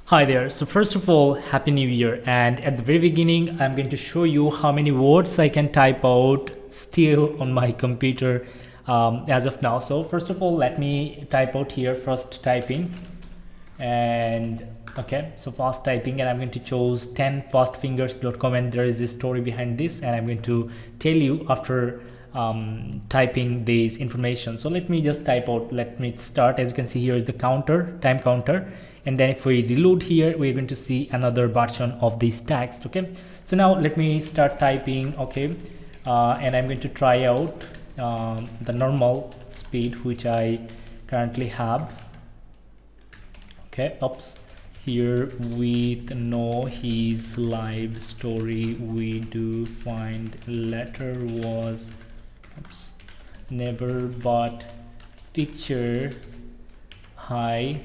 Hi there. So first of all, Happy New Year. And at the very beginning, I'm going to show you how many words I can type out still on my computer as of now. So first of all, let me type out here first typing. And okay, so fast typing, and I'm going to choose 10fastfingers.com, and there is a story behind this, and I'm going to tell you after typing this information. So let me just type out, let me start. As you can see, here is the counter, time counter, and then if we reload here, we're going to see another version of this text. Okay, so now let me start typing. Okay, and I'm going to try out the normal speed which I currently have. Okay, oops, here with know his live story, we do find letter was oops, never but teacher high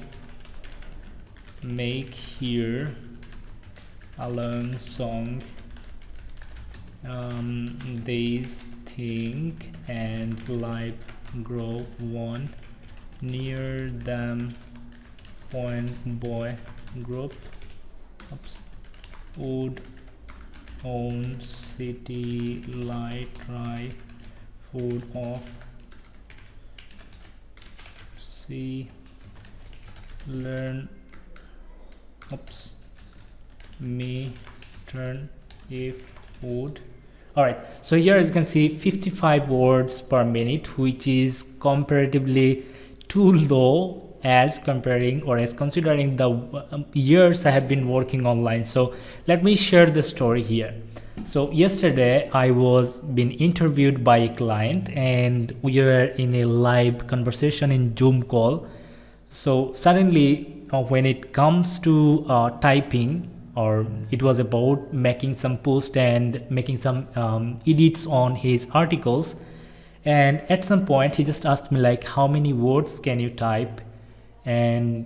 make here alone song these think and live grow one near them point boy group oops, would own city light try food off see learn oops me turn if would. All right, so here as you can see 55 words per minute, which is comparatively too low as comparing or as considering the years I have been working online. So let me share the story here. So yesterday I was being interviewed by a client, and we were in a live conversation in Zoom call. So suddenly when it comes to typing, or it was about making some post and making some edits on his articles, and at some point he just asked me like, how many words can you type? And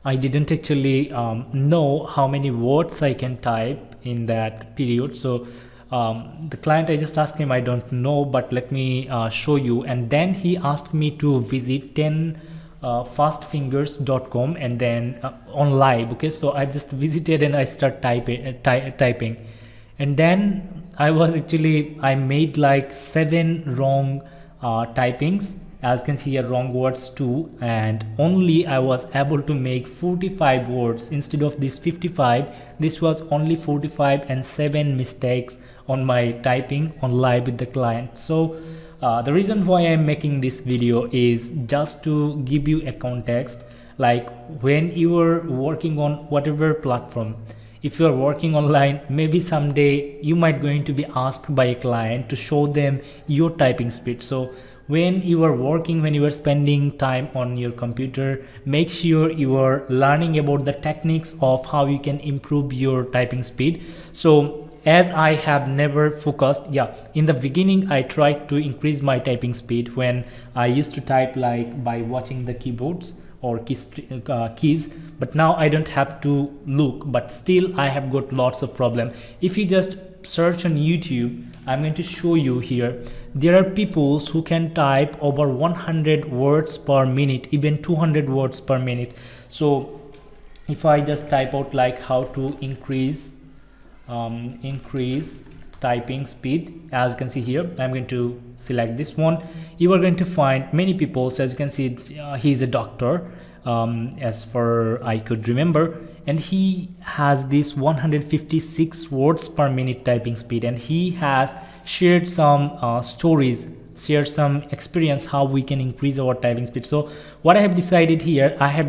I didn't actually know how many words I can type in that period. So the client, I just asked him, I don't know, but let me show you. And then he asked me to visit 10 fastfingers.com and then on live. Okay, so I just visited and I start typing, and then I made like 7 wrong typings. As you can see here, wrong words too, and only I was able to make 45 words instead of this 55. This was only 45 and 7 mistakes on my typing on live with the client. So the reason why I'm making this video is just to give you a context, like when you are working on whatever platform, if you are working online, maybe someday you might going to be asked by a client to show them your typing speed. So when you are working, when you are spending time on your computer, make sure you are learning about the techniques of how you can improve your typing speed. So as I have never focused, in the beginning I tried to increase my typing speed when I used to type like by watching the keyboards or keys, but now I don't have to look, but still I have got lots of problem. If you just search on YouTube, I'm going to show you here, there are people who can type over 100 words per minute, even 200 words per minute. So if I just type out like how to increase typing speed, as you can see here, I'm going to select this one. You are going to find many people. So as you can see, he's a doctor, as far I could remember, and he has this 156 words per minute typing speed, and he has shared some stories, shared some experience how we can increase our typing speed. So what I have decided here, I have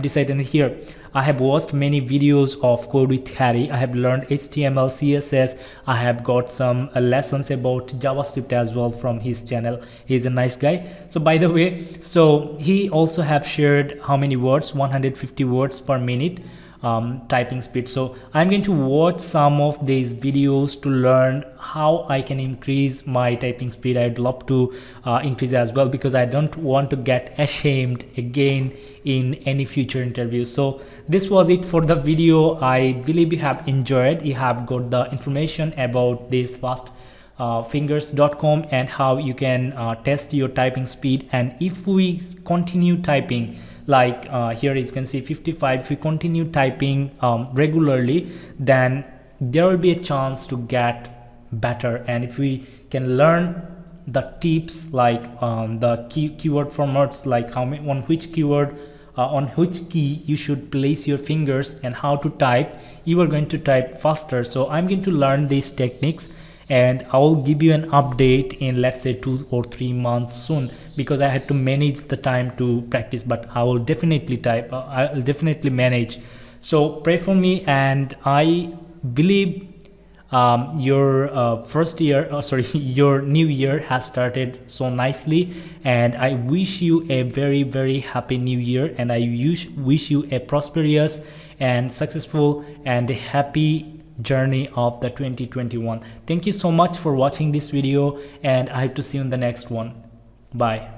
watched many videos of Code with Harry. I have learned HTML, CSS. I have got some lessons about JavaScript as well from his channel. He's a nice guy. So by the way, so he also have shared how many words, 150 words per minute typing speed. So I'm going to watch some of these videos to learn how I can increase my typing speed. I'd love to increase as well, because I don't want to get ashamed again in any future interviews. So this was it for the video. I believe you have enjoyed. You have got the information about this fastfingers.com and how you can test your typing speed. And if we continue typing, like here you can see 55. If we continue typing regularly, then there will be a chance to get better. And if we can learn the tips like the keyword formats, like how many, on which keyword, on which key you should place your fingers and how to type, you are going to type faster. So I'm going to learn these techniques, and I'll give you an update in, let's say, 2 or 3 months soon, because I had to manage the time to practice, but I will definitely type, I'll definitely manage. So pray for me, and I believe your first year, your new year has started so nicely, and I wish you a very, very happy new year, and I wish you a prosperous and successful and a happy journey of the 2021. Thank you so much for watching this video, and I hope to see you in the next one. Bye.